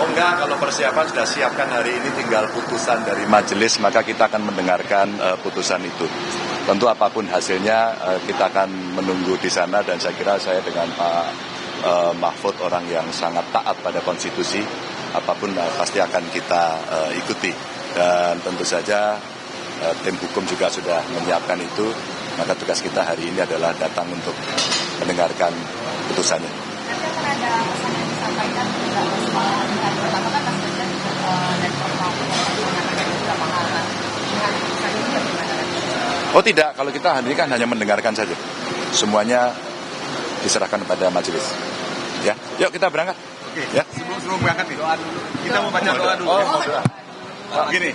Oh enggak, kalau persiapan sudah siapkan hari ini, tinggal putusan dari majelis, maka kita akan mendengarkan putusan itu. Tentu apapun hasilnya kita akan menunggu di sana, dan saya kira saya dengan Pak Mahfud orang yang sangat taat pada konstitusi, apapun pasti akan kita ikuti. Dan tentu saja tim hukum juga sudah menyiapkan itu, maka tugas kita hari ini adalah datang untuk mendengarkan putusannya. Ada pesan yang disampaikan tidak soal hari pertama kan Mas Ganjar dan Prof Mahfud mengatakan juga pengalaman dengan putusan ini bagaimana? Oh tidak, kalau kita hari ini kan hanya mendengarkan saja. Semuanya diserahkan kepada majelis. Ya, yuk kita berangkat. Oke. Ya. Sebelum berangkat nih, doa dulu. Kita mau baca doa dulu. Oh, mau doa. Gini,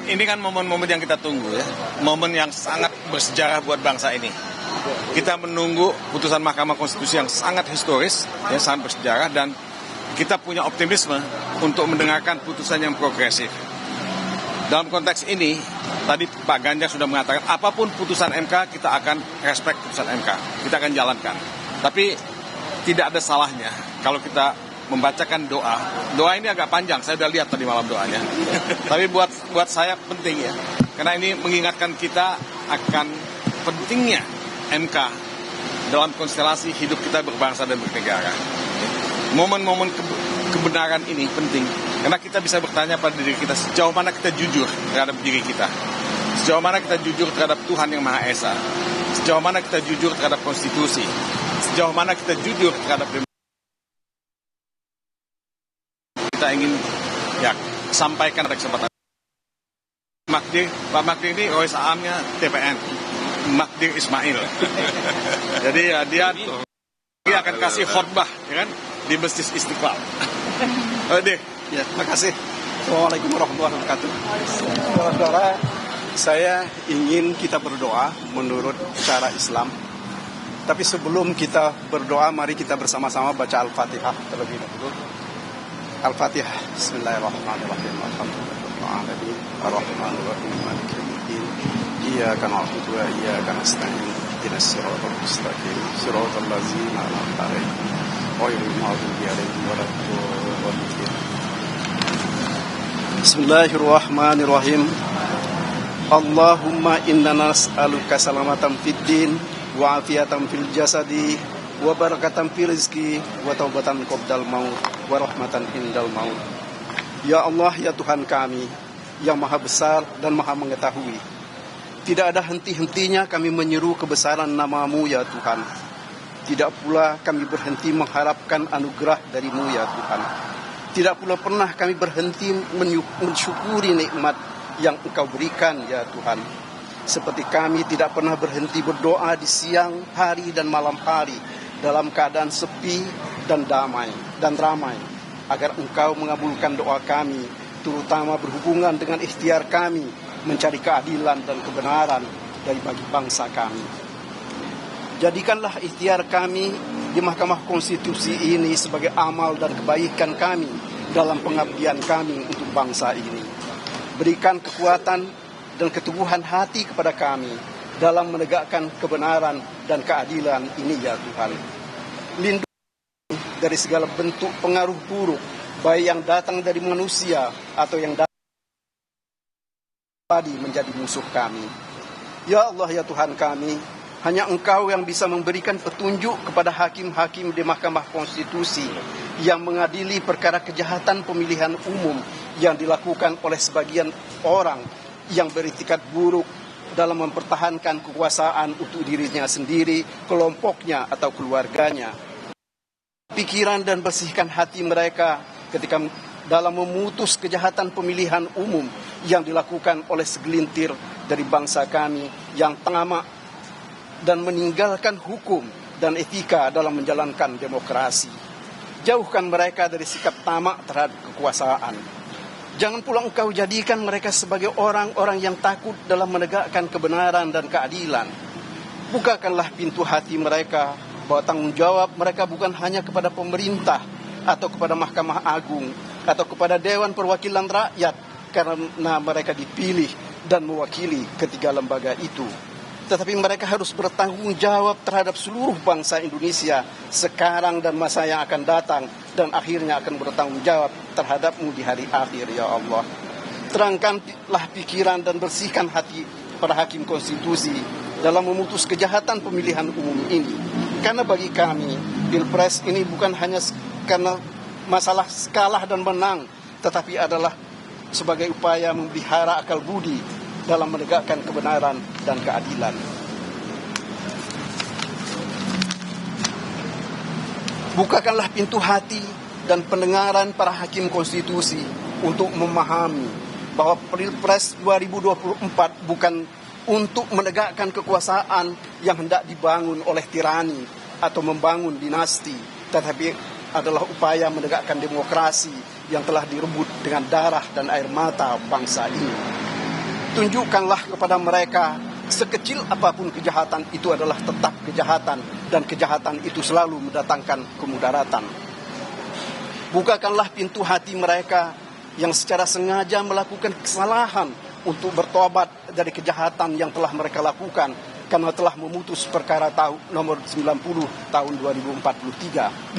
ini kan momen-momen yang kita tunggu ya, momen yang sangat bersejarah buat bangsa ini. Kita menunggu putusan Mahkamah Konstitusi yang sangat historis, yang sangat bersejarah, dan kita punya optimisme untuk mendengarkan putusan yang progresif. Dalam konteks ini, tadi Pak Ganjar sudah mengatakan, apapun putusan MK, kita akan respect putusan MK, kita akan jalankan. Tapi tidak ada salahnya kalau kita membacakan doa. Doa ini agak panjang, saya sudah lihat tadi malam doanya. Tapi buat saya penting ya, karena ini mengingatkan kita akan pentingnya MK dalam konstelasi hidup kita berbangsa dan bernegara. Momen-momen kebenaran ini penting, karena kita bisa bertanya pada diri kita, sejauh mana kita jujur terhadap diri kita, sejauh mana kita jujur terhadap Tuhan yang Maha Esa, sejauh mana kita jujur terhadap konstitusi, sejauh mana kita jujur terhadap kita ingin ya sampaikan pada kesempatan. Pak Magdir ini Rois Aamnya TPN, Magdir Ismail. Jadi ya, dia akan kasih khotbah ya kan di Masjid Istiqlal. Deh, ya, terima kasih. Assalamualaikum warahmatullahi wabarakatuh. Saudara, saya ingin kita berdoa menurut cara Islam. Tapi sebelum kita berdoa, mari kita bersama-sama baca Al-Fatihah terlebih dahulu. Al-Fatihah. Bismillahirrahmanirrahim. Alhamdulillahirrahmanirrahim. Ar-Rahmanirrahim. Maliki yaumiddin. Iyyaka na'budu wa iyyaka nasta'in. Ihdinas siratal mustaqim. Siratal ladzina an'amta 'alaihim ghairil maghdubi 'alaihim waladdallin. Bismillahirrahmanirrahim. Allahumma inna nas'aluka salamatan fid din wa afiatan fil jasadi wa barakatan fil rizki wa taubatan qabdal maut wa rahmatan indal maut. Ya Allah, ya Tuhan kami yang maha besar dan maha mengetahui, tidak ada henti-hentinya kami menyeru kebesaran nama-Mu ya Tuhan. Tidak pula kami berhenti mengharapkan anugerah dari-Mu ya Tuhan. Tidak pula pernah kami berhenti mensyukuri nikmat yang Engkau berikan ya Tuhan. Seperti kami tidak pernah berhenti berdoa di siang hari dan malam hari dalam keadaan sepi dan damai dan ramai, agar Engkau mengabulkan doa kami, terutama berhubungan dengan ikhtiar kami mencari keadilan dan kebenaran dari bagi bangsa kami. Jadikanlah ikhtiar kami di Mahkamah Konstitusi ini sebagai amal dan kebaikan kami dalam pengabdian kami untuk bangsa ini. Berikan kekuatan dan keteguhan hati kepada kami dalam menegakkan kebenaran dan keadilan ini ya Tuhan. Lindungi dari segala bentuk pengaruh buruk, baik yang datang dari manusia atau yang datang menjadi musuh kami. Ya Allah, ya Tuhan kami, hanya Engkau yang bisa memberikan petunjuk kepada hakim-hakim di Mahkamah Konstitusi yang mengadili perkara kejahatan pemilihan umum yang dilakukan oleh sebagian orang yang beritikat buruk dalam mempertahankan kekuasaan untuk dirinya sendiri, kelompoknya atau keluarganya. Pikiran dan bersihkan hati mereka ketika dalam memutus kejahatan pemilihan umum yang dilakukan oleh segelintir dari bangsa kami yang tamak dan meninggalkan hukum dan etika dalam menjalankan demokrasi. Jauhkan mereka dari sikap tamak terhadap kekuasaan. Jangan pula Engkau jadikan mereka sebagai orang-orang yang takut dalam menegakkan kebenaran dan keadilan. Bukakanlah pintu hati mereka bahwa tanggung jawab mereka bukan hanya kepada pemerintah atau kepada Mahkamah Agung atau kepada Dewan Perwakilan Rakyat, karena mereka dipilih dan mewakili ketiga lembaga itu. tetapi mereka harus bertanggung jawab terhadap seluruh bangsa Indonesia sekarang dan masa yang akan datang, dan akhirnya akan bertanggung jawab terhadapmu di hari akhir, ya Allah. Terangkanlah pikiran dan bersihkan hati para hakim konstitusi dalam memutus kejahatan pemilihan umum ini. Karena bagi kami, Pilpres ini bukan hanya karena masalah kalah dan menang, tetapi adalah sebagai upaya memelihara akal budi dalam menegakkan kebenaran dan keadilan. Bukakanlah pintu hati dan pendengaran para hakim konstitusi untuk memahami bahwa Pilpres 2024 bukan untuk menegakkan kekuasaan yang hendak dibangun oleh tirani atau membangun dinasti, tetapi adalah upaya menegakkan demokrasi yang telah direbut dengan darah dan air mata bangsa ini. Tunjukkanlah kepada mereka, sekecil apapun kejahatan itu adalah tetap kejahatan, dan kejahatan itu selalu mendatangkan kemudaratan. Bukakanlah pintu hati mereka yang secara sengaja melakukan kesalahan untuk bertobat dari kejahatan yang telah mereka lakukan karena telah memutus perkara nomor 90 tahun 2023.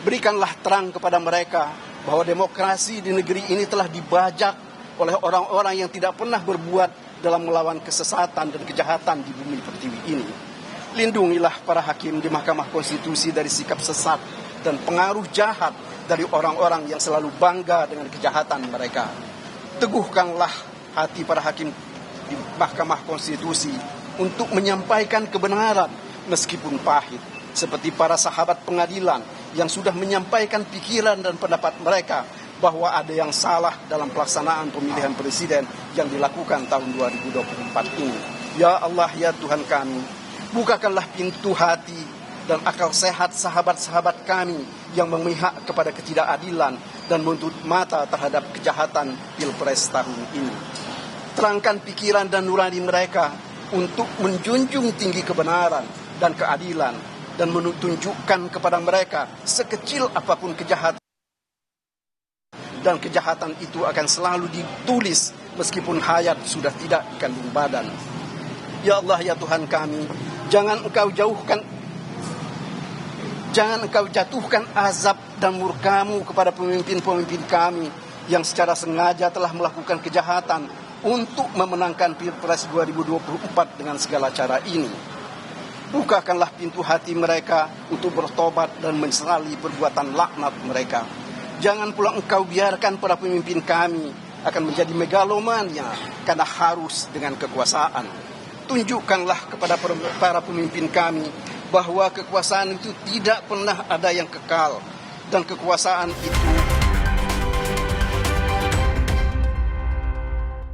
Berikanlah terang kepada mereka bahwa demokrasi di negeri ini telah dibajak oleh orang-orang yang tidak pernah berbuat dalam melawan kesesatan dan kejahatan di bumi pertiwi ini. Lindungilah para hakim di Mahkamah Konstitusi dari sikap sesat dan pengaruh jahat dari orang-orang yang selalu bangga dengan kejahatan mereka. Teguhkanlah hati para hakim di Mahkamah Konstitusi untuk menyampaikan kebenaran meskipun pahit, seperti para sahabat pengadilan yang sudah menyampaikan pikiran dan pendapat mereka bahwa ada yang salah dalam pelaksanaan pemilihan presiden yang dilakukan tahun 2024 ini. Ya Allah, ya Tuhan kami, bukakanlah pintu hati dan akal sehat sahabat-sahabat kami yang memihak kepada ketidakadilan dan menutup mata terhadap kejahatan Pilpres tahun ini. Terangkan pikiran dan nurani mereka untuk menjunjung tinggi kebenaran dan keadilan, dan menunjukkan kepada mereka sekecil apapun kejahatan, dan kejahatan itu akan selalu ditulis meskipun hayat sudah tidak dikandung badan. Ya Allah, ya Tuhan kami, jangan engkau jatuhkan azab dan murkamu kepada pemimpin-pemimpin kami yang secara sengaja telah melakukan kejahatan untuk memenangkan Pilpres 2024 dengan segala cara ini. Bukakanlah pintu hati mereka untuk bertobat dan menyesali perbuatan laknat mereka. Jangan pula engkau biarkan para pemimpin kami akan menjadi megalomania karena harus dengan kekuasaan. Tunjukkanlah kepada para pemimpin kami bahwa kekuasaan itu tidak pernah ada yang kekal, dan kekuasaan itu